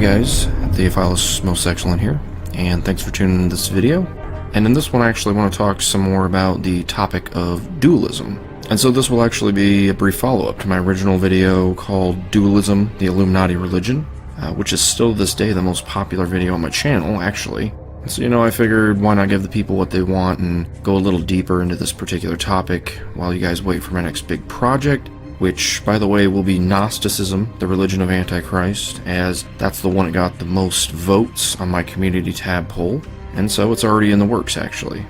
Hey guys, Theophilus Most Excellent here, and thanks for tuning in this video. And in this one I actually want to talk some more about the topic of dualism. And so this will actually be a brief follow-up to my original video called Dualism, the Illuminati Religion, which is still to this day the most popular video on my channel, actually. So, I figured why not give the people what they want and go a little deeper into this particular topic while you guys wait for my next big project, which, by the way, will be Gnosticism, the religion of Antichrist, as that's the one that got the most votes on my community tab poll, and so it's already in the works, actually.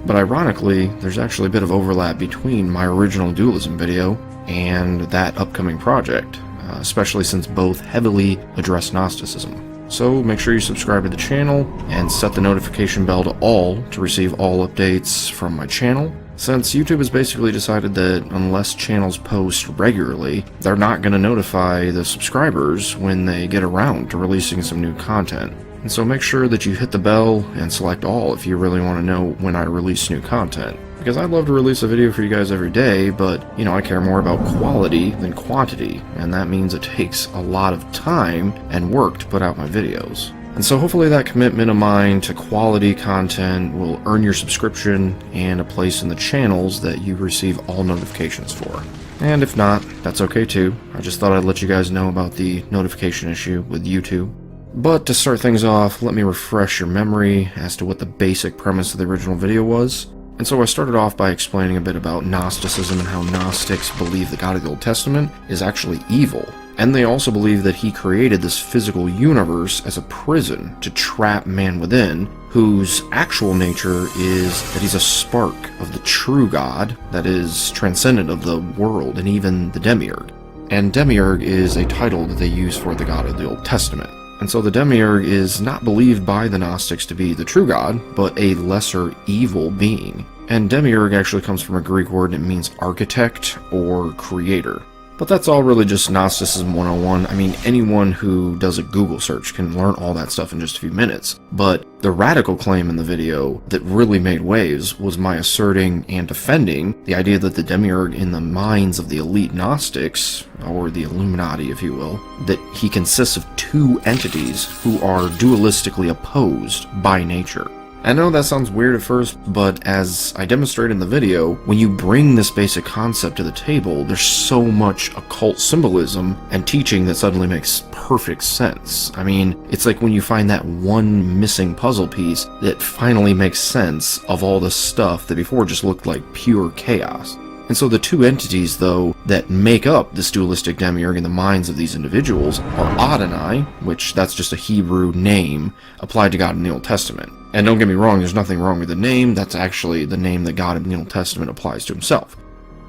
But ironically, there's actually a bit of overlap between my original dualism video and that upcoming project, especially since both heavily address Gnosticism. So make sure you subscribe to the channel and set the notification bell to all to receive all updates from my channel, since YouTube has basically decided that unless channels post regularly, they're not going to notify the subscribers when they get around to releasing some new content. And so make sure that you hit the bell and select all if you really want to know when I release new content. Because I'd love to release a video for you guys every day, but, I care more about quality than quantity, and that means it takes a lot of time and work to put out my videos. And so hopefully that commitment of mine to quality content will earn your subscription and a place in the channels that you receive all notifications for. And if not, that's okay too. I just thought I'd let you guys know about the notification issue with YouTube. But to start things off, let me refresh your memory as to what the basic premise of the original video was. And so I started off by explaining a bit about Gnosticism and how Gnostics believe the God of the Old Testament is actually evil. And they also believe that he created this physical universe as a prison to trap man within, whose actual nature is that he's a spark of the true God that is transcendent of the world and even the demiurge. And demiurge is a title that they use for the God of the Old Testament. And so the demiurge is not believed by the Gnostics to be the true God, but a lesser evil being. And demiurge actually comes from a Greek word and it means architect or creator. But that's all really just Gnosticism 101. I mean, anyone who does a Google search can learn all that stuff in just a few minutes. But the radical claim in the video that really made waves was my asserting and defending the idea that the demiurge in the minds of the elite Gnostics, or the Illuminati if you will, that he consists of two entities who are dualistically opposed by nature. I know that sounds weird at first, but as I demonstrate in the video, when you bring this basic concept to the table, there's so much occult symbolism and teaching that suddenly makes perfect sense. I mean, it's like when you find that one missing puzzle piece that finally makes sense of all the stuff that before just looked like pure chaos. And so the two entities, though, that make up this dualistic demiurge in the minds of these individuals are Adonai, which that's just a Hebrew name applied to God in the Old Testament. And don't get me wrong, there's nothing wrong with the name, that's actually the name that God in the Old Testament applies to himself.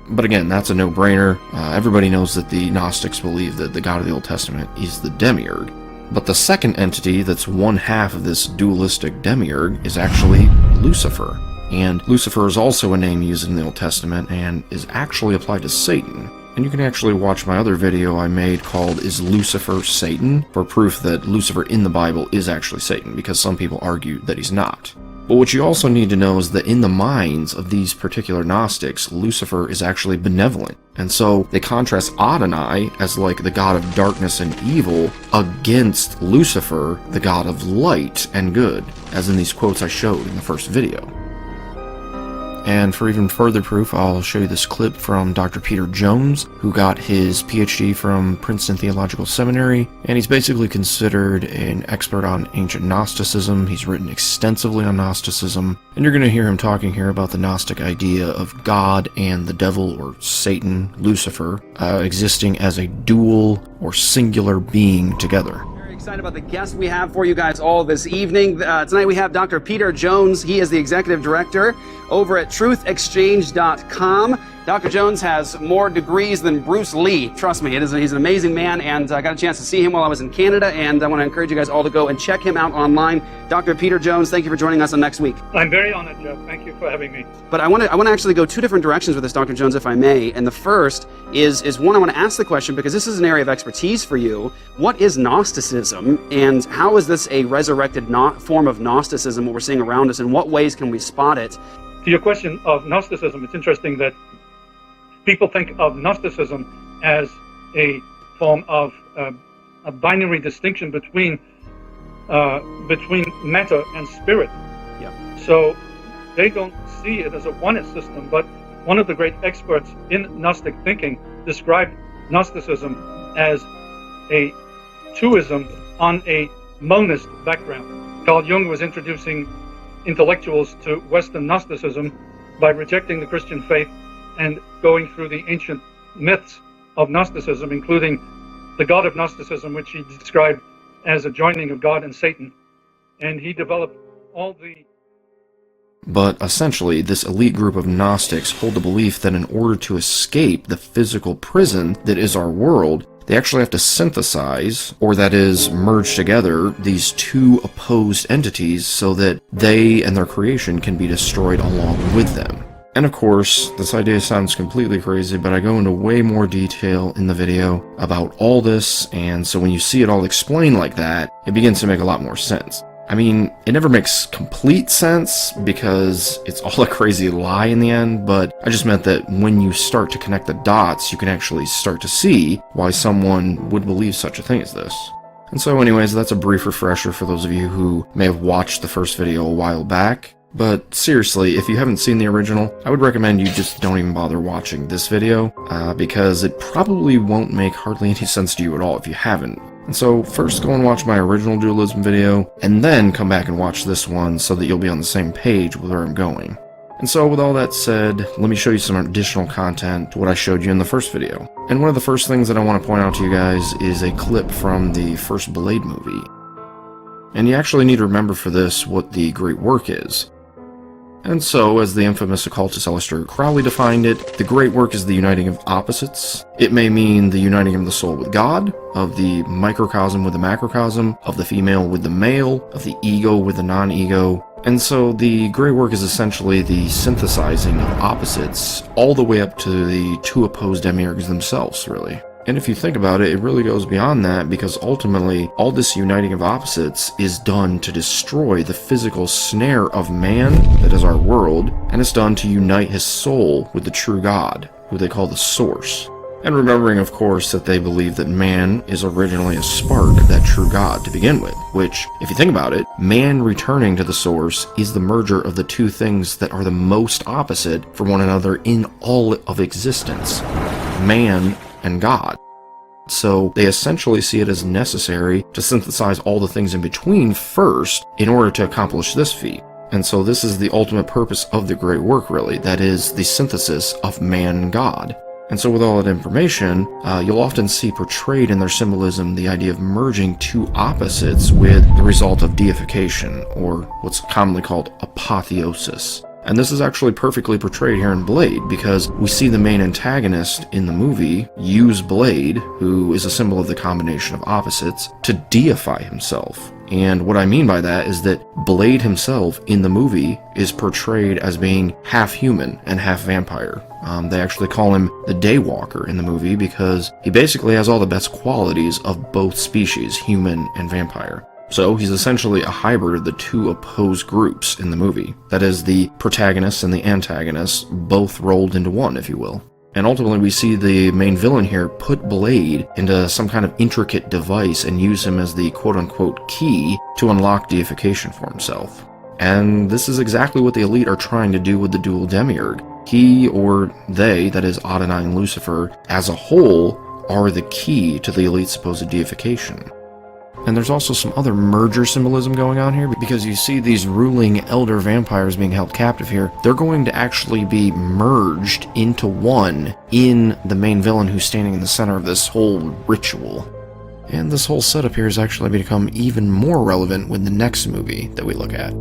But again, that's a no-brainer. Everybody knows that the Gnostics believe that the God of the Old Testament is the demiurge. But the second entity that's one half of this dualistic demiurge is actually Lucifer. And Lucifer is also a name used in the Old Testament and is actually applied to Satan. And you can actually watch my other video I made called Is Lucifer Satan? For proof that Lucifer in the Bible is actually Satan, because some people argue that he's not. But what you also need to know is that in the minds of these particular Gnostics, Lucifer is actually benevolent. And so they contrast Adonai as like the god of darkness and evil against Lucifer, the god of light and good, as in these quotes I showed in the first video. And for even further proof, I'll show you this clip from Dr. Peter Jones, who got his PhD from Princeton Theological Seminary, and he's basically considered an expert on ancient Gnosticism. He's written extensively on Gnosticism, and you're going to hear him talking here about the Gnostic idea of God and the devil, or Satan, Lucifer, existing as a dual or singular being together. Excited about the guest we have for you guys all this evening. Tonight we have Dr. Peter Jones. He is the executive director over at truthexchange.com. Dr. Jones has more degrees than Bruce Lee. Trust me, he's an amazing man, and I got a chance to see him while I was in Canada, and I want to encourage you guys all to go and check him out online. Dr. Peter Jones, thank you for joining us on Next Week. I'm very honored, Jeff. Thank you for having me. But I want to actually go two different directions with this, Dr. Jones, if I may. And the first is one, I want to ask the question, because this is an area of expertise for you. What is Gnosticism, and how is this a resurrected form of Gnosticism, what we're seeing around us? In what ways can we spot it? To your question of Gnosticism, it's interesting that people think of Gnosticism as a form of a binary distinction between matter and spirit. Yeah. So they don't see it as a oneness system, but one of the great experts in Gnostic thinking described Gnosticism as a twoism on a monist background. Carl Jung was introducing intellectuals to Western Gnosticism by rejecting the Christian faith and going through the ancient myths of Gnosticism, including the God of Gnosticism, which he described as a joining of God and Satan. And he developed all the... But essentially, this elite group of Gnostics hold the belief that in order to escape the physical prison that is our world, they actually have to synthesize, or that is, merge together, these two opposed entities so that they and their creation can be destroyed along with them. And of course, this idea sounds completely crazy, but I go into way more detail in the video about all this, and so when you see it all explained like that, it begins to make a lot more sense. I mean, it never makes complete sense because it's all a crazy lie in the end, but I just meant that when you start to connect the dots, you can actually start to see why someone would believe such a thing as this. And so anyways, that's a brief refresher for those of you who may have watched the first video a while back. But seriously, if you haven't seen the original, I would recommend you just don't even bother watching this video, because it probably won't make hardly any sense to you at all if you haven't. And so first go and watch my original dualism video, and then come back and watch this one so that you'll be on the same page with where I'm going. And so with all that said, let me show you some additional content to what I showed you in the first video. And one of the first things that I want to point out to you guys is a clip from the first Blade movie. And you actually need to remember for this what the Great Work is. And so, as the infamous occultist Aleister Crowley defined it, the Great Work is the uniting of opposites. It may mean the uniting of the soul with God, of the microcosm with the macrocosm, of the female with the male, of the ego with the non-ego. And so the Great Work is essentially the synthesizing of opposites, all the way up to the two opposed demiurges themselves, really. And if you think about it, it really goes beyond that, because ultimately, all this uniting of opposites is done to destroy the physical snare of man, that is our world, and it's done to unite his soul with the true God, who they call the Source. And remembering, of course, that they believe that man is originally a spark of that true God to begin with, which, if you think about it, man returning to the Source is the merger of the two things that are the most opposite for one another in all of existence: man and God. So they essentially see it as necessary to synthesize all the things in between first in order to accomplish this feat. And so this is the ultimate purpose of the Great Work, really. That is the synthesis of man and God. And so with all that information, you'll often see portrayed in their symbolism the idea of merging two opposites with the result of deification, or what's commonly called apotheosis. And this is actually perfectly portrayed here in Blade, because we see the main antagonist in the movie use Blade, who is a symbol of the combination of opposites, to deify himself. And what I mean by that is that Blade himself in the movie is portrayed as being half human and half vampire. They actually call him the Daywalker in the movie because he basically has all the best qualities of both species, human and vampire. So he's essentially a hybrid of the two opposed groups in the movie. That is, the protagonist and the antagonist both rolled into one, if you will. And ultimately we see the main villain here put Blade into some kind of intricate device and use him as the quote-unquote key to unlock deification for himself. And this is exactly what the elite are trying to do with the dual demiurge. He, or they, that is Adonai and Lucifer, as a whole, are the key to the elite's supposed deification. And there's also some other merger symbolism going on here, because you see these ruling elder vampires being held captive here. They're going to actually be merged into one in the main villain who's standing in the center of this whole ritual. And this whole setup here has actually become even more relevant with the next movie that we look at.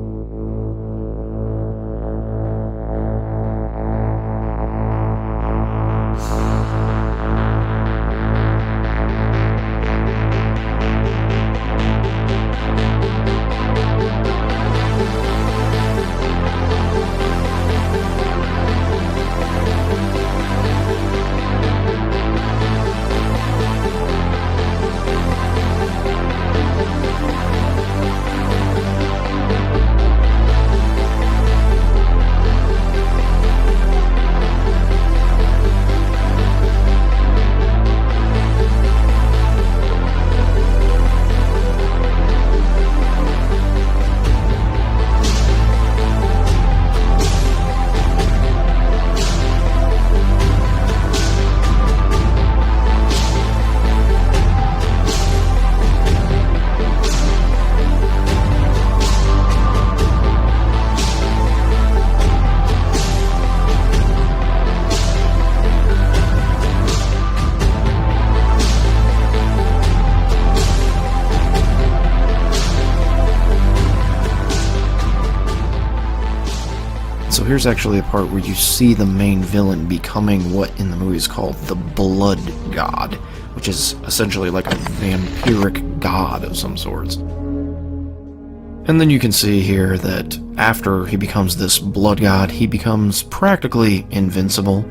so here's actually a part where you see the main villain becoming what in the movie is called the Blood God, which is essentially like a vampiric god of some sorts. And then you can see here that after he becomes this blood god, he becomes practically invincible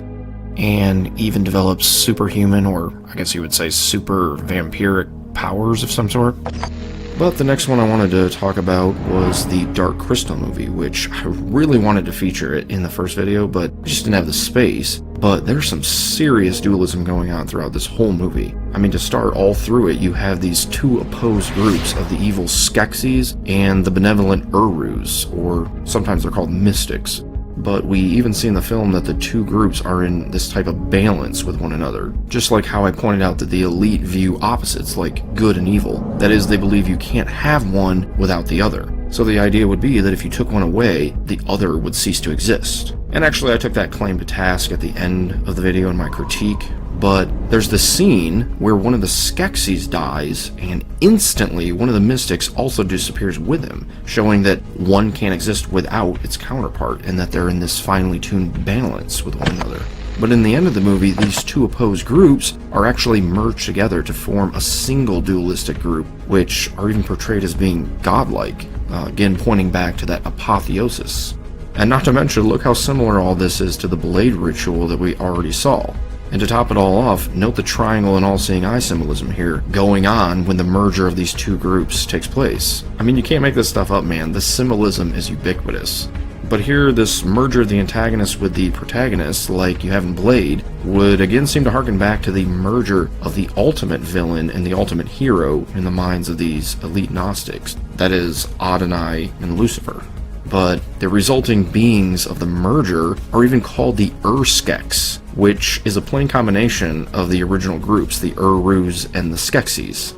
and even develops superhuman, or I guess you would say super vampiric powers of some sort. But the next one I wanted to talk about was the Dark Crystal movie, which I really wanted to feature it in the first video, but I just didn't have the space. But there's some serious dualism going on throughout this whole movie. I mean, to start all through it, you have these two opposed groups of the evil Skeksis and the benevolent Urus, or sometimes they're called mystics. But we even see in the film that the two groups are in this type of balance with one another. Just like how I pointed out that the elite view opposites like good and evil. That is, they believe you can't have one without the other. So the idea would be that if you took one away, the other would cease to exist. And actually I took that claim to task at the end of the video in my critique. But there's this scene where one of the Skeksis dies, and instantly one of the mystics also disappears with him, showing that one can't exist without its counterpart, and that they're in this finely tuned balance with one another. But in the end of the movie, these two opposed groups are actually merged together to form a single dualistic group, which are even portrayed as being godlike, again pointing back to that apotheosis. And not to mention, look how similar all this is to the blade ritual that we already saw. And to top it all off, note the triangle and all-seeing eye symbolism here going on when the merger of these two groups takes place. I mean, you can't make this stuff up, man. The symbolism is ubiquitous. But here, this merger of the antagonist with the protagonist, like you have in Blade, would again seem to harken back to the merger of the ultimate villain and the ultimate hero in the minds of these elite Gnostics. That is, Adonai and Lucifer. But the resulting beings of the merger are even called the Skeks, which is a plain combination of the original groups, the Urus and the Skeksis.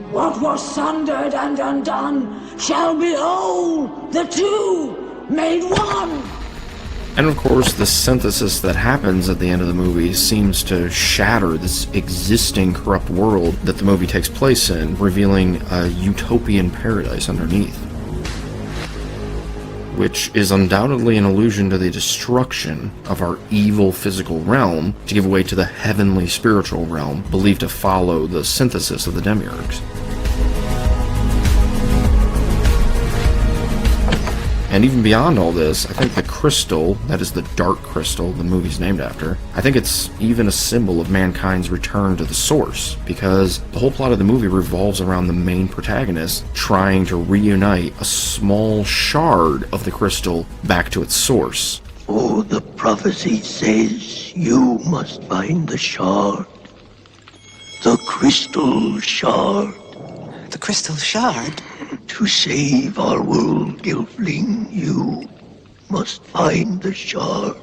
What was sundered and undone shall be whole, the two made one. And of course, the synthesis that happens at the end of the movie seems to shatter this existing corrupt world that the movie takes place in, revealing a utopian paradise underneath, which is undoubtedly an allusion to the destruction of our evil physical realm to give way to the heavenly spiritual realm, believed to follow the synthesis of the demiurges. And even beyond all this, I think the crystal, that is the Dark Crystal the movie's named after, I think it's even a symbol of mankind's return to the source, because the whole plot of the movie revolves around the main protagonist trying to reunite a small shard of the crystal back to its source. Oh, the prophecy says you must find the shard. The crystal shard. The crystal shard? To save our world, Gilfling, you must find the shard.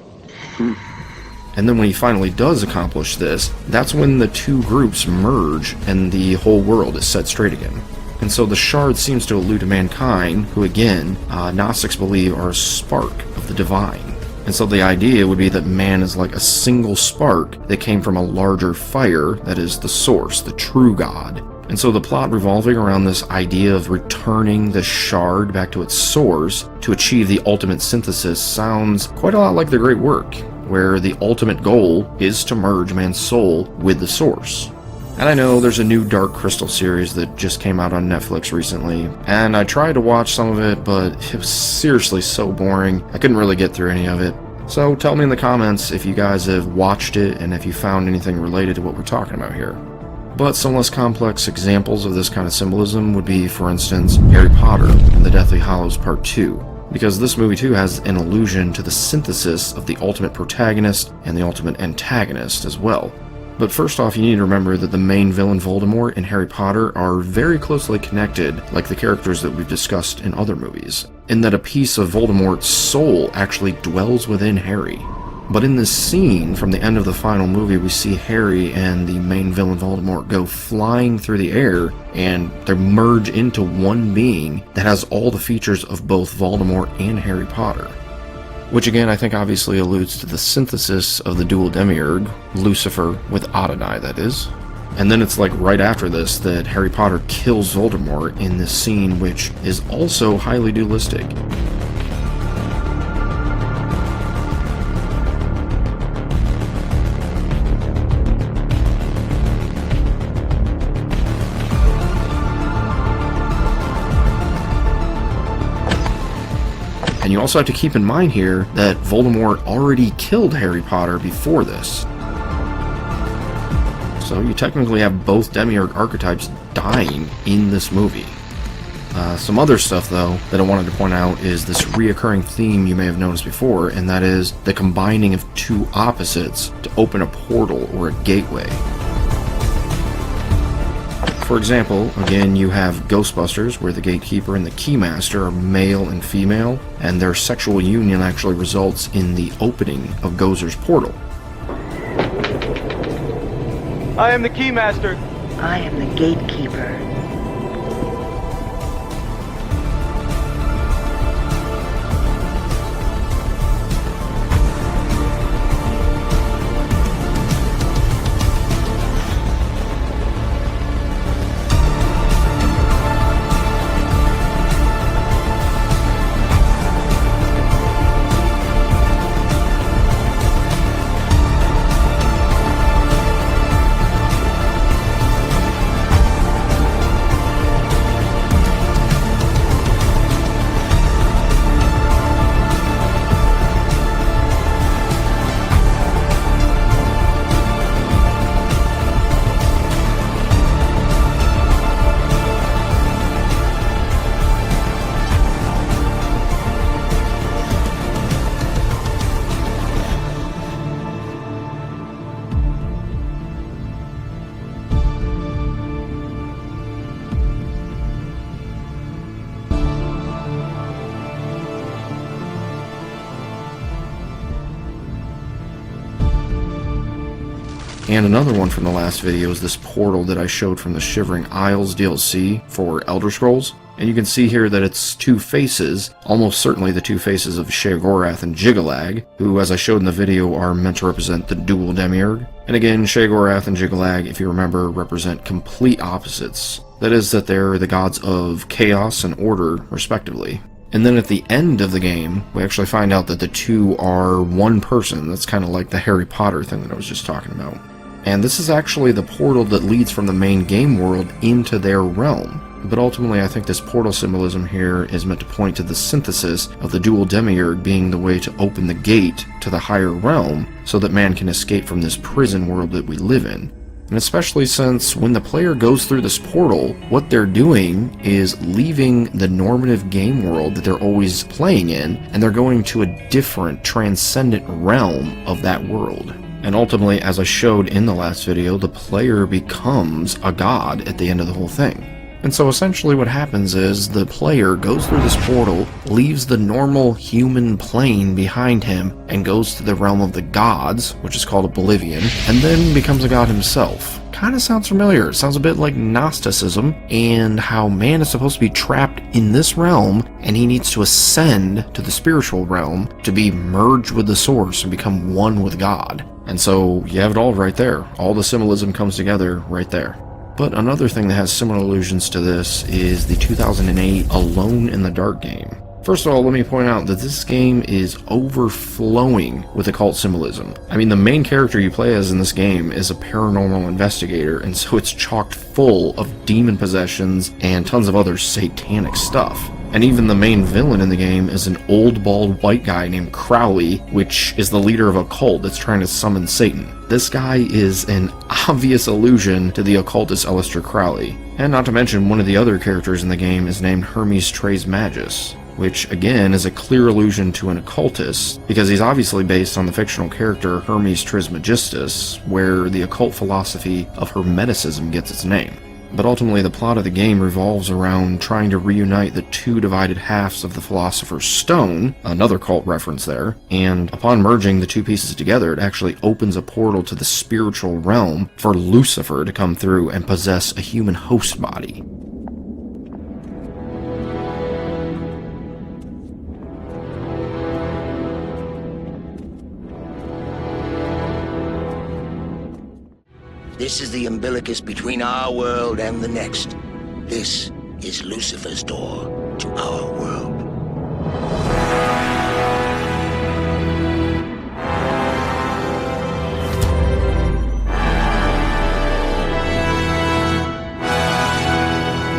And then when he finally does accomplish this, that's when the two groups merge and the whole world is set straight again. And so the shard seems to allude to mankind, who again, Gnostics believe are a spark of the divine. And so the idea would be that man is like a single spark that came from a larger fire, that is the source, the true God. And so the plot revolving around this idea of returning the shard back to its source to achieve the ultimate synthesis sounds quite a lot like the Great Work, where the ultimate goal is to merge man's soul with the source. And I know there's a new Dark Crystal series that just came out on Netflix recently, and I tried to watch some of it, but it was seriously so boring, I couldn't really get through any of it. So tell me in the comments if you guys have watched it and if you found anything related to what we're talking about here. But some less complex examples of this kind of symbolism would be, for instance, Harry Potter and the Deathly Hallows Part 2, because this movie too has an allusion to the synthesis of the ultimate protagonist and the ultimate antagonist as well. But first off, you need to remember that the main villain Voldemort and Harry Potter are very closely connected, like the characters that we've discussed in other movies, in that a piece of Voldemort's soul actually dwells within Harry. But in this scene from the end of the final movie, we see Harry and the main villain Voldemort go flying through the air, and they merge into one being that has all the features of both Voldemort and Harry Potter. Which again, I think obviously alludes to the synthesis of the dual demiurge, Lucifer with Adonai, that is. And then it's like right after this that Harry Potter kills Voldemort in this scene, which is also highly dualistic. And you also have to keep in mind here that Voldemort already killed Harry Potter before this. So you technically have both Demiurge archetypes dying in this movie. Some other stuff, though, that I wanted to point out is this reoccurring theme you may have noticed before, and that is the combining of two opposites to open a portal or a gateway. For example, again, you have Ghostbusters, where the Gatekeeper and the Keymaster are male and female, and their sexual union actually results in the opening of Gozer's portal. I am the Keymaster. I am the Gatekeeper. And another one from the last video is this portal that I showed from the Shivering Isles DLC for Elder Scrolls. And you can see here that it's two faces, almost certainly the two faces of Sheogorath and Jyggalag, who, as I showed in the video, are meant to represent the dual Demiurge. And again, Sheogorath and Jyggalag, if you remember, represent complete opposites. That is, that they're the gods of chaos and order, respectively. And then at the end of the game, we actually find out that the two are one person. That's kind of like the Harry Potter thing that I was just talking about. And this is actually the portal that leads from the main game world into their realm. But ultimately, I think this portal symbolism here is meant to point to the synthesis of the dual demiurge being the way to open the gate to the higher realm so that man can escape from this prison world that we live in. And especially since when the player goes through this portal, what they're doing is leaving the normative game world that they're always playing in, and they're going to a different, transcendent realm of that world. And ultimately, as I showed in the last video, the player becomes a god at the end of the whole thing. And so essentially what happens is the player goes through this portal, leaves the normal human plane behind him, and goes to the realm of the gods, which is called Oblivion, and then becomes a god himself. Kind of sounds familiar. It sounds a bit like Gnosticism, and how man is supposed to be trapped in this realm, and he needs to ascend to the spiritual realm to be merged with the source and become one with God. And so you have it all right there. All the symbolism comes together right there. But another thing that has similar allusions to this is the 2008 Alone in the Dark game. First of all, let me point out that this game is overflowing with occult symbolism. I mean, the main character you play as in this game is a paranormal investigator, and so it's chocked full of demon possessions and tons of other satanic stuff. And even the main villain in the game is an old bald white guy named Crowley, which is the leader of a cult that's trying to summon Satan. This guy is an obvious allusion to the occultist Aleister Crowley. And not to mention, one of the other characters in the game is named Hermes Trismegistus, which again is a clear allusion to an occultist, because he's obviously based on the fictional character Hermes Trismegistus, where the occult philosophy of Hermeticism gets its name. But ultimately, the plot of the game revolves around trying to reunite the two divided halves of the Philosopher's Stone, another cult reference there, and upon merging the two pieces together, it actually opens a portal to the spiritual realm for Lucifer to come through and possess a human host body. This is the umbilicus between our world and the next. This is Lucifer's door to our world.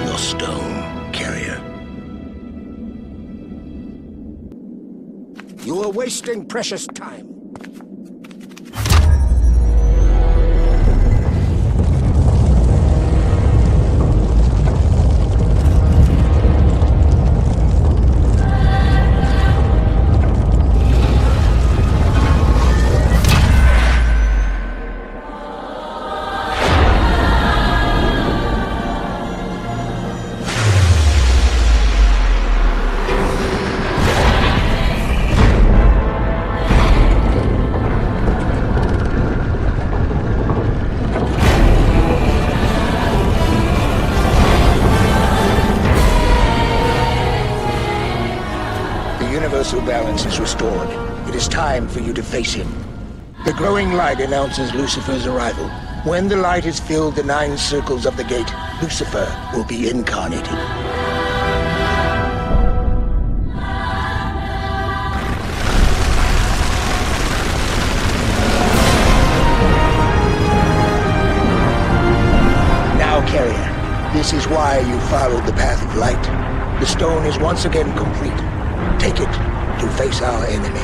The Stone Carrier. wasting precious time. Universal balance is restored. It is time for you to face him. The growing light announces Lucifer's arrival. When the light has filled the 9 circles of the gate, Lucifer will be incarnated. Now, Carrier, this is why you followed the path of light. The stone is once again complete. Take it to face our enemy.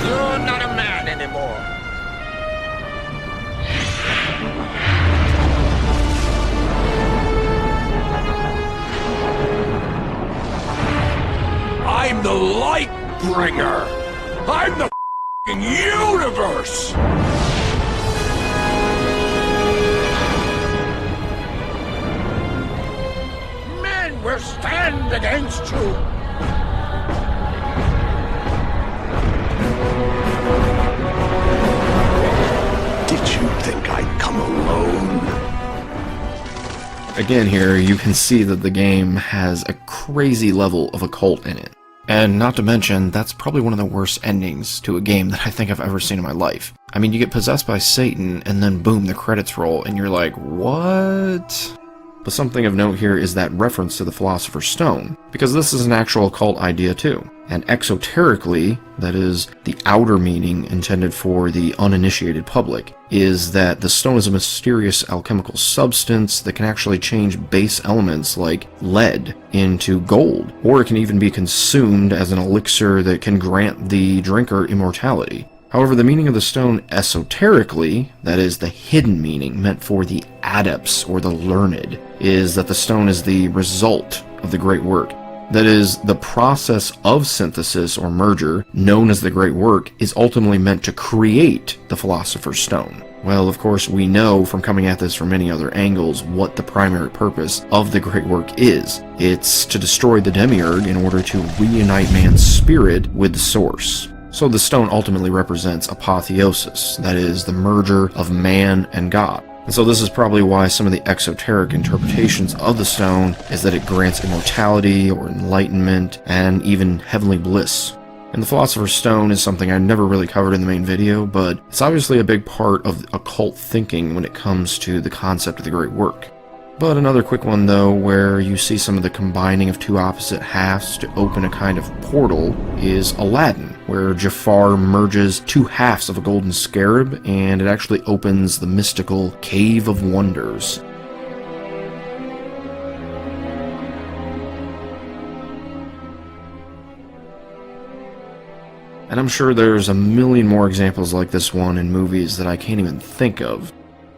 You're not a man anymore. I'm the light bringer. I'm the f***ing universe. Men will stand against you. Did you think I'd come alone? Again here, you can see that the game has a crazy level of occult in it. And not to mention, that's probably one of the worst endings to a game that I think I've ever seen in my life. I mean, you get possessed by Satan, and then boom, the credits roll, and you're like, what? But something of note here is that reference to the Philosopher's Stone, because this is an actual occult idea too. And exoterically, that is, the outer meaning intended for the uninitiated public, is that the stone is a mysterious alchemical substance that can actually change base elements like lead into gold, or it can even be consumed as an elixir that can grant the drinker immortality. However, the meaning of the stone esoterically, that is, the hidden meaning meant for the adepts or the learned, is that the stone is the result of the great work. That is, the process of synthesis or merger, known as the great work, is ultimately meant to create the Philosopher's Stone. Well, of course, we know from coming at this from many other angles what the primary purpose of the great work is. It's to destroy the demiurge in order to reunite man's spirit with the source. So the stone ultimately represents apotheosis, that is, the merger of man and God. And so this is probably why some of the exoteric interpretations of the stone is that it grants immortality or enlightenment and even heavenly bliss. And the Philosopher's Stone is something I never really covered in the main video, but it's obviously a big part of occult thinking when it comes to the concept of the great work. But another quick one though, where you see some of the combining of two opposite halves to open a kind of portal, is Aladdin, where Jafar merges two halves of a golden scarab and it actually opens the mystical Cave of Wonders. And I'm sure there's a million more examples like this one in movies that I can't even think of.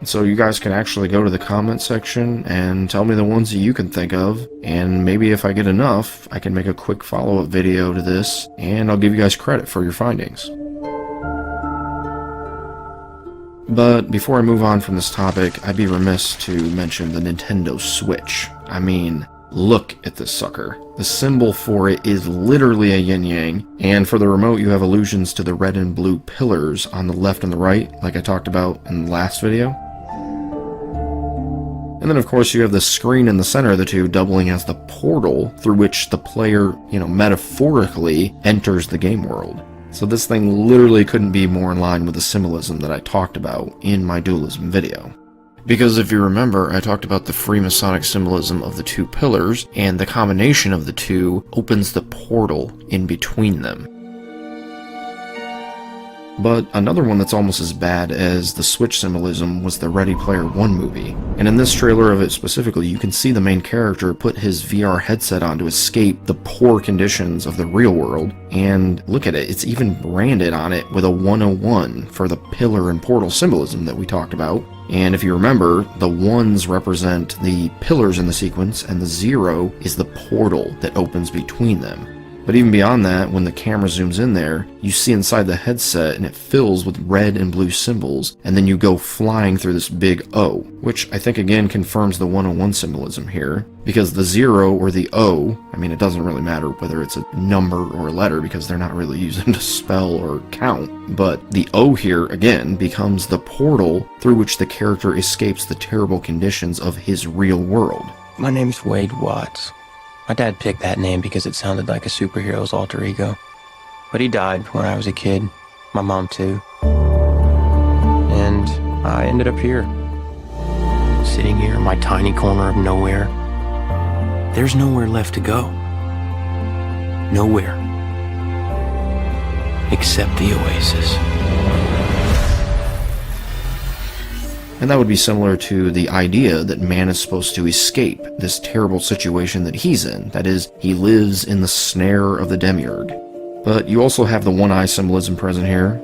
So you guys can actually go to the comment section and tell me the ones that you can think of, and maybe if I get enough, I can make a quick follow-up video to this, and I'll give you guys credit for your findings. But before I move on from this topic, I'd be remiss to mention the Nintendo Switch. I mean, look at this sucker. The symbol for it is literally a yin-yang, and for the remote you have allusions to the red and blue pillars on the left and the right, like I talked about in the last video. And then of course you have the screen in the center of the two doubling as the portal through which the player, metaphorically enters the game world. So this thing literally couldn't be more in line with the symbolism that I talked about in my dualism video. Because if you remember, I talked about the Freemasonic symbolism of the two pillars, and the combination of the two opens the portal in between them. But another one that's almost as bad as the switch symbolism was the Ready Player One movie. And in this trailer of it specifically, you can see the main character put his VR headset on to escape the poor conditions of the real world. And look at it, it's even branded on it with a 101 for the pillar and portal symbolism that we talked about. And if you remember, the ones represent the pillars in the sequence, and the 0 is the portal that opens between them. But even beyond that, when the camera zooms in there, you see inside the headset and it fills with red and blue symbols, and then you go flying through this big O, which I think again confirms the 101 symbolism here, because the 0 or the O, I mean, it doesn't really matter whether it's a number or a letter because they're not really used to spell or count, but the O here again becomes the portal through which the character escapes the terrible conditions of his real world. My name's Wade Watts. My dad picked that name because it sounded like a superhero's alter ego. But he died when I was a kid. My mom too. And I ended up here. Sitting here in my tiny corner of nowhere. There's nowhere left to go. Nowhere. Except the oasis. And that would be similar to the idea that man is supposed to escape this terrible situation that he's in. That is, he lives in the snare of the demiurge. But you also have the one eye symbolism present here.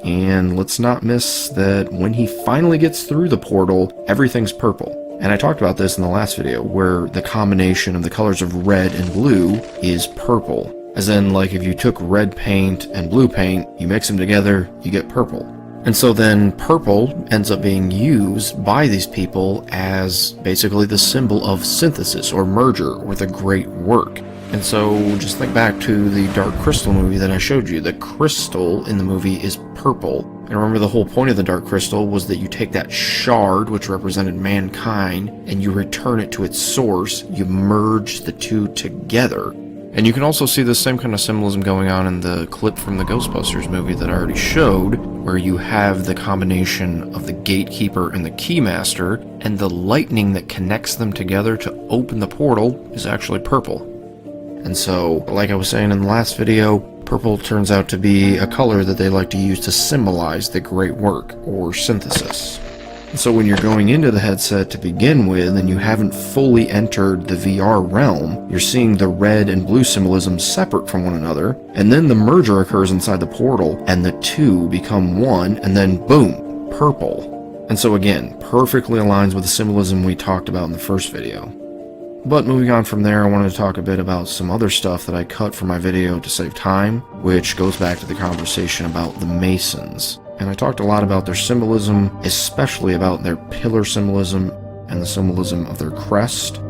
And let's not miss that when he finally gets through the portal, everything's purple. And I talked about this in the last video, where the combination of the colors of red and blue is purple. As in, like, if you took red paint and blue paint, you mix them together, you get purple. And so then purple ends up being used by these people as basically the symbol of synthesis or merger or the great work. And so just think back to the Dark Crystal movie that I showed you. The crystal in the movie is purple. And remember, the whole point of the Dark Crystal was that you take that shard, which represented mankind, and you return it to its source. You merge the two together. And you can also see the same kind of symbolism going on in the clip from the Ghostbusters movie that I already showed, where you have the combination of the gatekeeper and the keymaster, and the lightning that connects them together to open the portal is actually purple. And so, like I was saying in the last video, purple turns out to be a color that they like to use to symbolize the great work, or synthesis. So when you're going into the headset to begin with and you haven't fully entered the VR realm, you're seeing the red and blue symbolism separate from one another, and then the merger occurs inside the portal and the two become one, and then boom, purple. And so again, perfectly aligns with the symbolism we talked about in the first video. But moving on from there, I wanted to talk a bit about some other stuff that I cut from my video to save time, which goes back to the conversation about the Masons. And I talked a lot about their symbolism, especially about their pillar symbolism and the symbolism of their crest.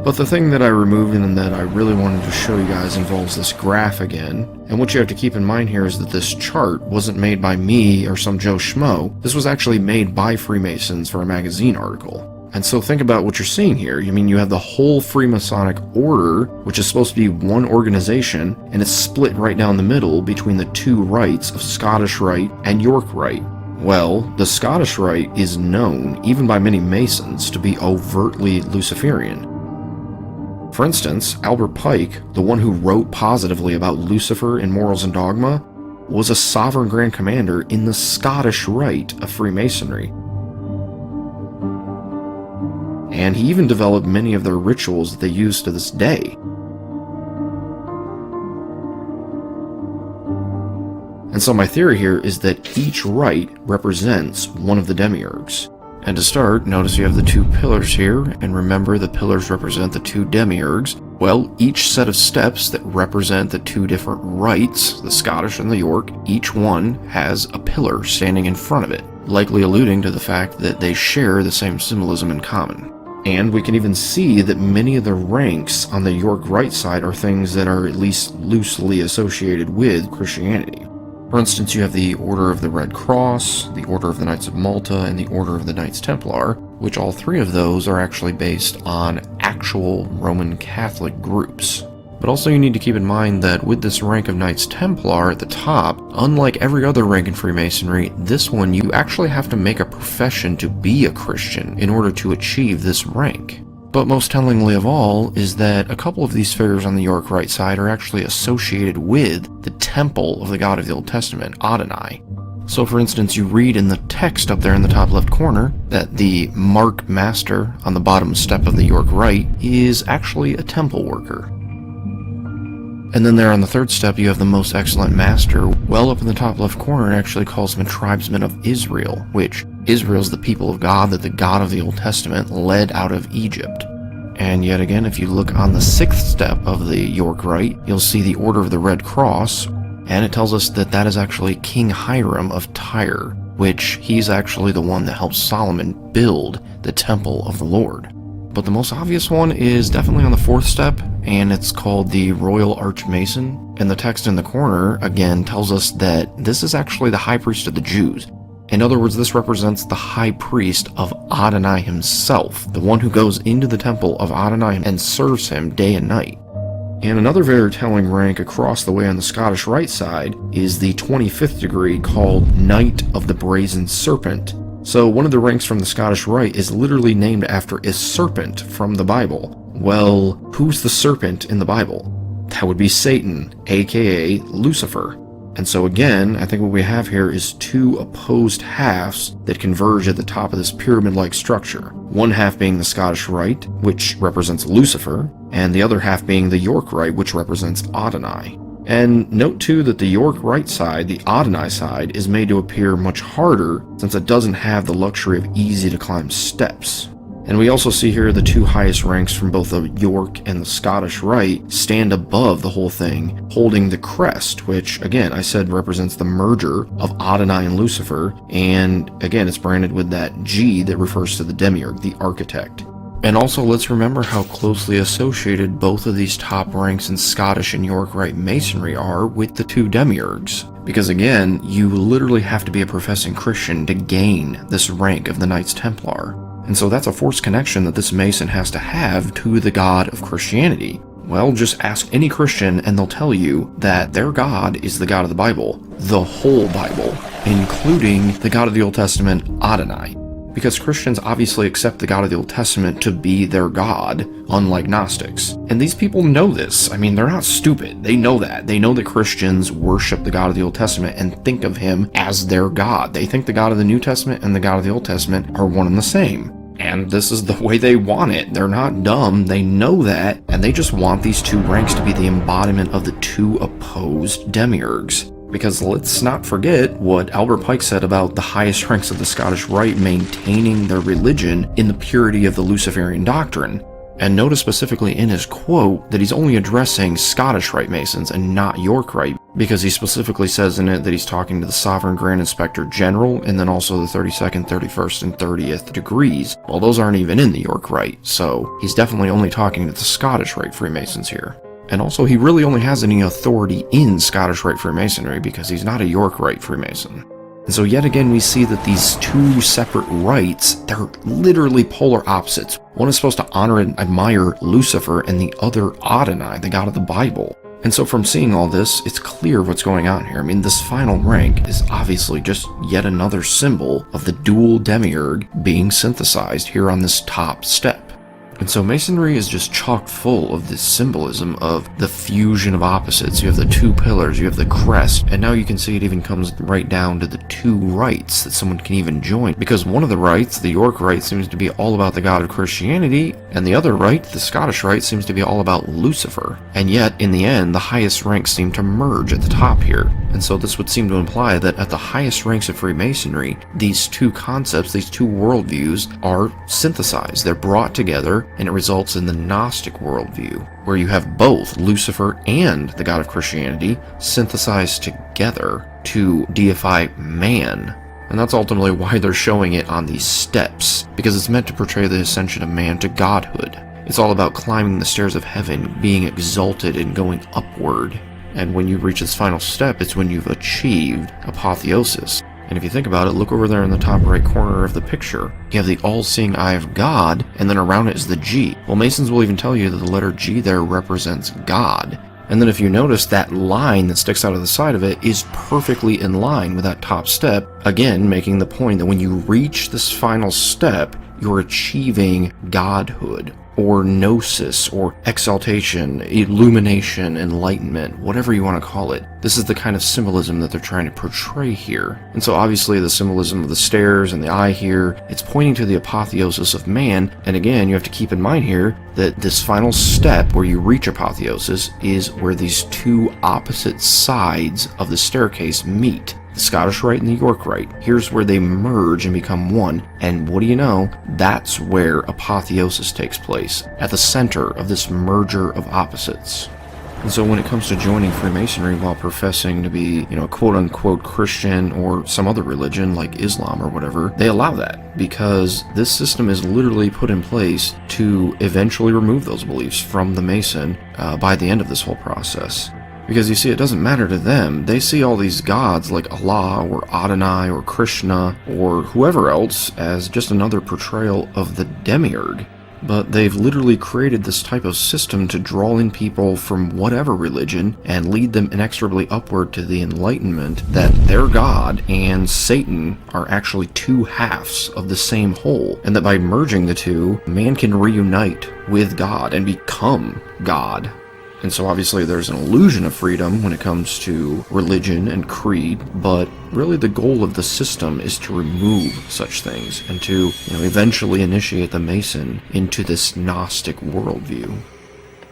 But the thing that I removed and that I really wanted to show you guys involves this graph again. And what you have to keep in mind here is that this chart wasn't made by me or some Joe Schmo. This was actually made by Freemasons for a magazine article. And so think about what you're seeing here. I mean, you have the whole Freemasonic order, which is supposed to be one organization, and it's split right down the middle between the two rites of Scottish Rite and York Rite. Well, the Scottish Rite is known, even by many Masons, to be overtly Luciferian. For instance, Albert Pike, the one who wrote positively about Lucifer in Morals and Dogma, was a sovereign grand commander in the Scottish Rite of Freemasonry. And he even developed many of their rituals that they use to this day. And so my theory here is that each rite represents one of the demiurges. And to start, notice you have the two pillars here, and remember the pillars represent the two demiurges. Well, each set of steps that represent the two different rites, the Scottish and the York, each one has a pillar standing in front of it, likely alluding to the fact that they share the same symbolism in common. And we can even see that many of the ranks on the York Rite side are things that are at least loosely associated with Christianity. For instance, you have the Order of the Red Cross, the Order of the Knights of Malta, and the Order of the Knights Templar, which all three of those are actually based on actual Roman Catholic groups. But also you need to keep in mind that with this rank of Knights Templar at the top, unlike every other rank in Freemasonry, this one you actually have to make a profession to be a Christian in order to achieve this rank. But most tellingly of all is that a couple of these figures on the York Rite side are actually associated with the temple of the God of the Old Testament, Adonai. So for instance, you read in the text up there in the top left corner that the Mark Master on the bottom step of the York Rite is actually a temple worker. And then there on the third step you have the Most Excellent Master. Well up in the top left corner it actually calls him a tribesman of Israel, which Israel's the people of God that the God of the Old Testament led out of Egypt. And yet again, if you look on the sixth step of the York Rite, you'll see the Order of the Red Cross, and it tells us that that is actually King Hiram of Tyre, which he's actually the one that helped Solomon build the Temple of the Lord. But the most obvious one is definitely on the fourth step, and it's called the Royal Archmason. And the text in the corner, again, tells us that this is actually the High Priest of the Jews. In other words, this represents the High Priest of Adonai himself, the one who goes into the temple of Adonai and serves him day and night. And another very telling rank across the way on the Scottish Rite side is the 25th degree called Knight of the Brazen Serpent. So one of the ranks from the Scottish Rite is literally named after a serpent from the Bible. Well, who's the serpent in the Bible? That would be Satan, aka Lucifer. And so again, I think what we have here is two opposed halves that converge at the top of this pyramid-like structure. One half being the Scottish Rite, which represents Lucifer, and the other half being the York Rite, which represents Adonai. And note too that the York Rite side, the Adonai side, is made to appear much harder since it doesn't have the luxury of easy to climb steps. And we also see here the two highest ranks from both the York and the Scottish Rite stand above the whole thing, holding the crest, which, again, I said represents the merger of Adonai and Lucifer, and again, it's branded with that G that refers to the demiurge, the architect. And also, let's remember how closely associated both of these top ranks in Scottish and York Rite Masonry are with the two demiurges. Because again, you literally have to be a professing Christian to gain this rank of the Knights Templar. And so that's a forced connection that this Mason has to have to the God of Christianity. Well, just ask any Christian and they'll tell you that their God is the God of the Bible, the whole Bible, including the God of the Old Testament, Adonai. Because Christians obviously accept the God of the Old Testament to be their God, unlike Gnostics. And these people know this. I mean, they're not stupid. They know that. They know that Christians worship the God of the Old Testament and think of him as their God. They think the God of the New Testament and the God of the Old Testament are one and the same. And this is the way they want it. They're not dumb. They know that. And they just want these two ranks to be the embodiment of the two opposed demiurges. Because let's not forget what Albert Pike said about the highest ranks of the Scottish Rite maintaining their religion in the purity of the Luciferian doctrine. And notice specifically in his quote that he's only addressing Scottish Rite Masons and not York Rite, because he specifically says in it that he's talking to the Sovereign Grand Inspector General and then also the 32nd, 31st, and 30th degrees. Well, those aren't even in the York Rite, so he's definitely only talking to the Scottish Rite Freemasons here. And also, he really only has any authority in Scottish Rite Freemasonry because he's not a York Rite Freemason. And so yet again, we see that these two separate rites, they're literally polar opposites. One is supposed to honor and admire Lucifer, and the other Adonai, the God of the Bible. And so from seeing all this, it's clear what's going on here. I mean, this final rank is obviously just yet another symbol of the dual demiurge being synthesized here on this top step. And so Masonry is just chock full of this symbolism of the fusion of opposites. You have the two pillars, you have the crest, and now you can see it even comes right down to the two rites that someone can even join. Because one of the rites, the York Rite, seems to be all about the God of Christianity, and the other rite, the Scottish Rite, seems to be all about Lucifer. And yet, in the end, the highest ranks seem to merge at the top here. And so this would seem to imply that at the highest ranks of Freemasonry, these two concepts, these two worldviews are synthesized. They're brought together, and it results in the Gnostic worldview, where you have both Lucifer and the God of Christianity synthesized together to deify man. And that's ultimately why they're showing it on these steps, because it's meant to portray the ascension of man to godhood. It's all about climbing the stairs of heaven, being exalted and going upward. And when you reach this final step, it's when you've achieved apotheosis. And if you think about it, look over there in the top right corner of the picture. You have the all-seeing eye of God, and then around it is the G. Well, Masons will even tell you that the letter G there represents God. And then if you notice, that line that sticks out of the side of it is perfectly in line with that top step, again making the point that when you reach this final step, you're achieving godhood, or gnosis, or exaltation, illumination, enlightenment, whatever you want to call it. This is the kind of symbolism that they're trying to portray here. And so obviously the symbolism of the stairs and the eye here, it's pointing to the apotheosis of man. And again, you have to keep in mind here that this final step where you reach apotheosis is where these two opposite sides of the staircase meet. The Scottish Rite and the York Rite. Here's where they merge and become one. And what do you know? That's where apotheosis takes place, at the center of this merger of opposites. And so when it comes to joining Freemasonry while professing to be, quote-unquote Christian or some other religion like Islam or whatever, they allow that because this system is literally put in place to eventually remove those beliefs from the Mason by the end of this whole process. Because you see, it doesn't matter to them. They see all these gods like Allah or Adonai or Krishna or whoever else as just another portrayal of the demiurge. But they've literally created this type of system to draw in people from whatever religion and lead them inexorably upward to the enlightenment that their God and Satan are actually two halves of the same whole, and that by merging the two, man can reunite with God and become God. And so obviously there's an illusion of freedom when it comes to religion and creed, but really the goal of the system is to remove such things and to eventually initiate the Mason into this Gnostic worldview.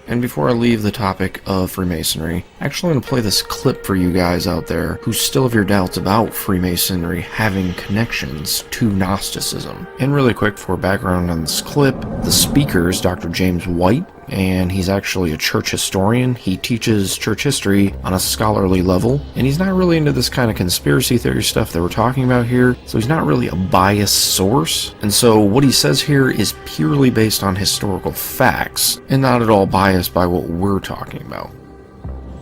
And before I leave the topic of Freemasonry, I actually want to play this clip for you guys out there who still have your doubts about Freemasonry having connections to Gnosticism. And really quick for background on this clip, the speaker is Dr. James White, and he's actually a church historian. He teaches church history on a scholarly level, and he's not really into this kind of conspiracy theory stuff that we're talking about here, so he's not really a biased source. And so what he says here is purely based on historical facts, and not at all biased by what we're talking about.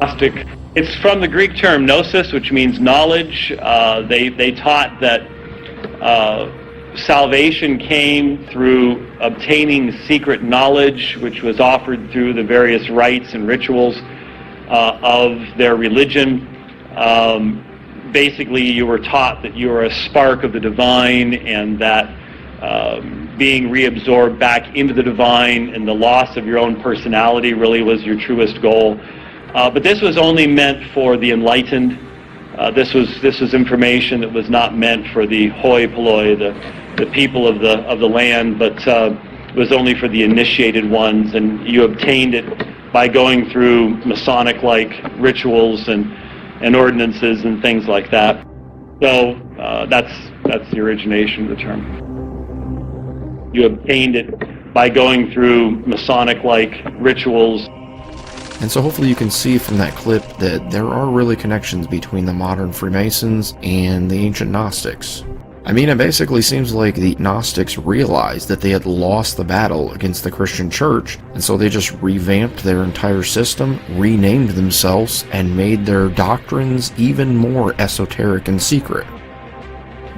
Gnostic. It's from the Greek term gnosis, which means knowledge. They taught that salvation came through obtaining secret knowledge, which was offered through the various rites and rituals of their religion. Basically, you were taught that you were a spark of the divine, and that being reabsorbed back into the divine and the loss of your own personality really was your truest goal. But this was only meant for the enlightened. This was information that was not meant for the hoi polloi, the people of the land, but was only for the initiated ones, and you obtained it by going through Masonic-like rituals and ordinances and things like that. So that's the origination of the term. You obtained it by going through Masonic-like rituals. And so hopefully you can see from that clip that there are really connections between the modern Freemasons and the ancient Gnostics. I mean, it basically seems like the Gnostics realized that they had lost the battle against the Christian church, and so they just revamped their entire system, renamed themselves, and made their doctrines even more esoteric and secret.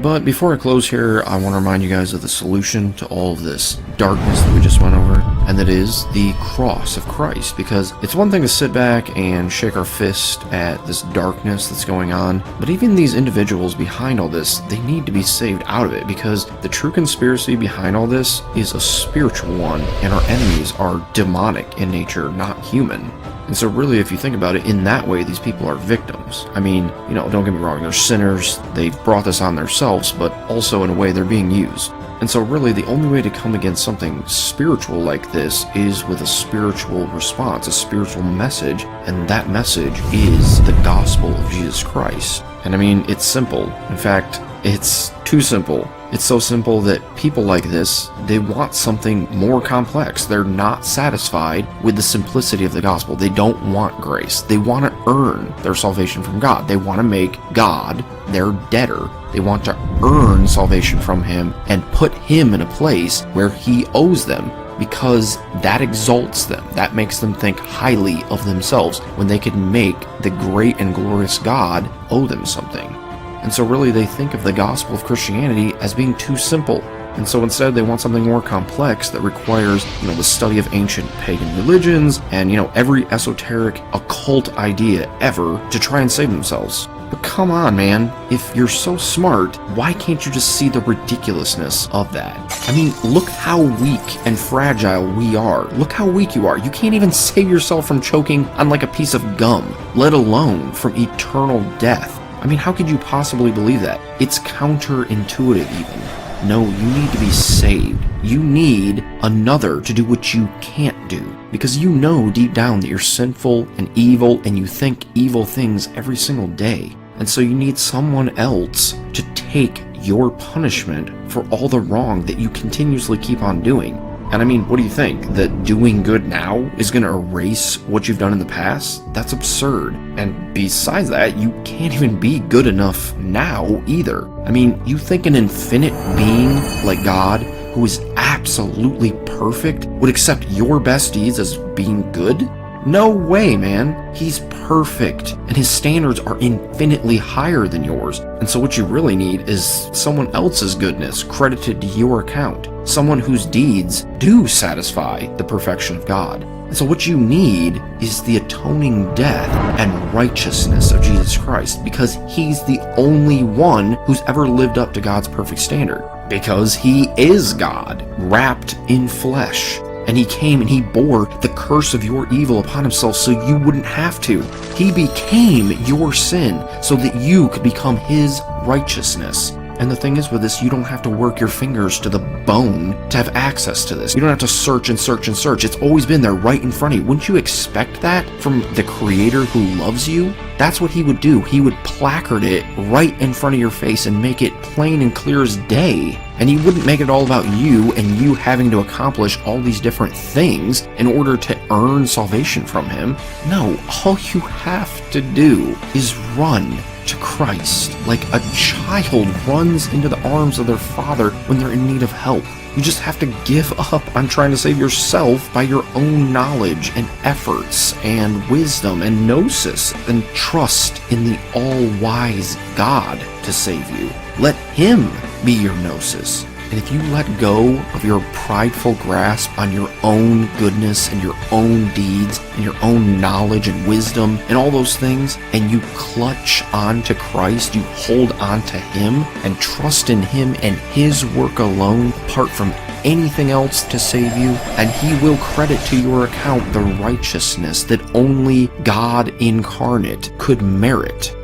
But before I close here, I want to remind you guys of the solution to all of this darkness that we just went over, and that is the cross of Christ. Because it's one thing to sit back and shake our fist at this darkness that's going on, but even these individuals behind all this, they need to be saved out of it, because the true conspiracy behind all this is a spiritual one, and our enemies are demonic in nature, not human. And so really, if you think about it, in that way, these people are victims. I mean, don't get me wrong, they're sinners, they've brought this on themselves, but also in a way they're being used. And so really, the only way to come against something spiritual like this is with a spiritual response, a spiritual message, and that message is the gospel of Jesus Christ. And I mean, it's simple. In fact, it's too simple. It's so simple that people like this, they want something more complex. They're not satisfied with the simplicity of the gospel. They don't want grace. They want to earn their salvation from God. They want to make God their debtor. They want to earn salvation from Him and put Him in a place where He owes them, because that exalts them. That makes them think highly of themselves when they can make the great and glorious God owe them something. And so really they think of the gospel of Christianity as being too simple. And so instead they want something more complex that requires, the study of ancient pagan religions and, every esoteric occult idea ever to try and save themselves. But come on, man. If you're so smart, why can't you just see the ridiculousness of that? I mean, look how weak and fragile we are. Look how weak you are. You can't even save yourself from choking on like a piece of gum, let alone from eternal death. I mean, how could you possibly believe that? It's counterintuitive even. No, you need to be saved. You need another to do what you can't do. Because you know deep down that you're sinful and evil and you think evil things every single day. And so you need someone else to take your punishment for all the wrong that you continuously keep on doing. And I mean, what do you think? That doing good now is going to erase what you've done in the past? That's absurd. And besides that, you can't even be good enough now either. I mean, you think an infinite being like God, who is absolutely perfect, would accept your best deeds as being good? No way, man. He's perfect, and his standards are infinitely higher than yours. And so what you really need is someone else's goodness credited to your account. Someone whose deeds do satisfy the perfection of God. And so what you need is the atoning death and righteousness of Jesus Christ, because he's the only one who's ever lived up to God's perfect standard. Because he is God, wrapped in flesh. And he came and he bore the curse of your evil upon himself so you wouldn't have to. He became your sin so that you could become his righteousness. And the thing is with this, you don't have to work your fingers to the bone to have access to this. You don't have to search and search and search. It's always been there right in front of you. Wouldn't you expect that from the Creator who loves you? That's what he would do. He would placard it right in front of your face and make it plain and clear as day. And he wouldn't make it all about you and you having to accomplish all these different things in order to earn salvation from him. No, all you have to do is run to Christ like a child runs into the arms of their father when they're in need of help. You just have to give up on trying to save yourself by your own knowledge and efforts and wisdom and gnosis, and trust in the all-wise God to save you. Let him be your gnosis. And if you let go of your prideful grasp on your own goodness and your own deeds and your own knowledge and wisdom and all those things, and you clutch on to Christ, you hold on to him and trust in him and his work alone, apart from anything else to save you, and he will credit to your account the righteousness that only God incarnate could merit.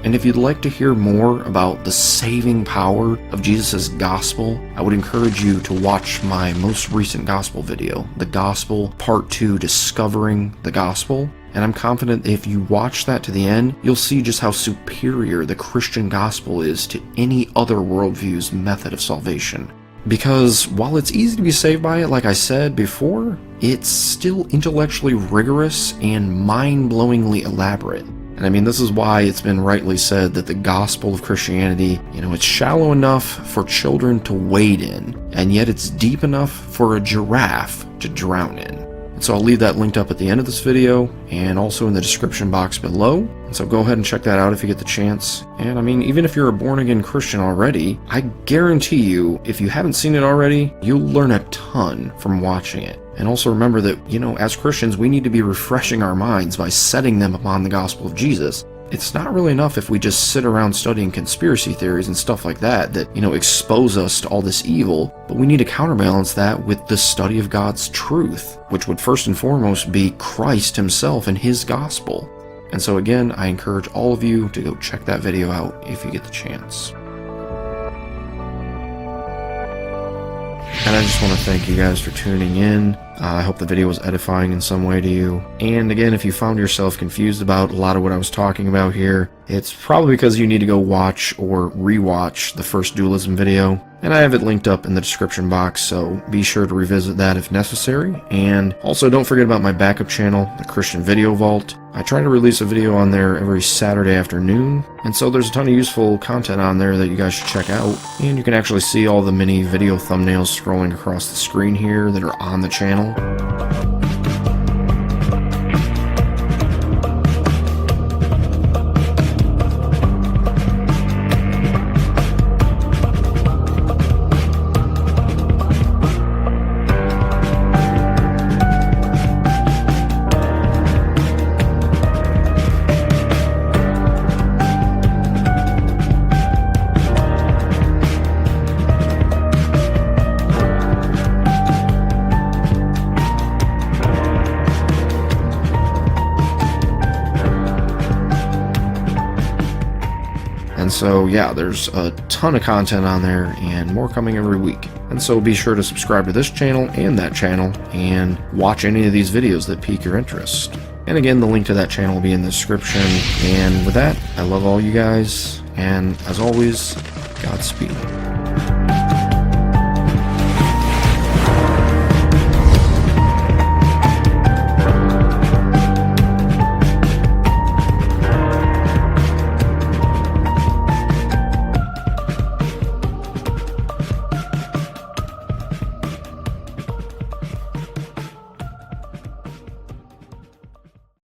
And if you'd like to hear more about the saving power of Jesus' gospel, I would encourage you to watch my most recent gospel video, The Gospel Part 2, Discovering the Gospel. And I'm confident that if you watch that to the end, you'll see just how superior the Christian gospel is to any other worldview's method of salvation. Because while it's easy to be saved by it, like I said before, it's still intellectually rigorous and mind-blowingly elaborate. And I mean, this is why it's been rightly said that the gospel of Christianity, it's shallow enough for children to wade in, and yet it's deep enough for a giraffe to drown in. And so I'll leave that linked up at the end of this video, and also in the description box below. And so go ahead and check that out if you get the chance. And I mean, even if you're a born-again Christian already, I guarantee you, if you haven't seen it already, you'll learn a ton from watching it. And also remember that, as Christians, we need to be refreshing our minds by setting them upon the gospel of Jesus. It's not really enough if we just sit around studying conspiracy theories and stuff like that, expose us to all this evil, but we need to counterbalance that with the study of God's truth, which would first and foremost be Christ himself and his gospel. And so again, I encourage all of you to go check that video out if you get the chance. And I just want to thank you guys for tuning in. I hope the video was edifying in some way to you. And again, if you found yourself confused about a lot of what I was talking about here, it's probably because you need to go watch or rewatch the first dualism video. And I have it linked up in the description box, so be sure to revisit that if necessary. And also don't forget about my backup channel, the Christian Video Vault. I try to release a video on there every Saturday afternoon, and so there's a ton of useful content on there that you guys should check out. And you can actually see all the mini video thumbnails scrolling across the screen here that are on the channel. so yeah, there's a ton of content on there and more coming every week. And so be sure to subscribe to this channel and that channel and watch any of these videos that pique your interest. And again, the link to that channel will be in the description. And with that, I love all you guys, and as always, Godspeed.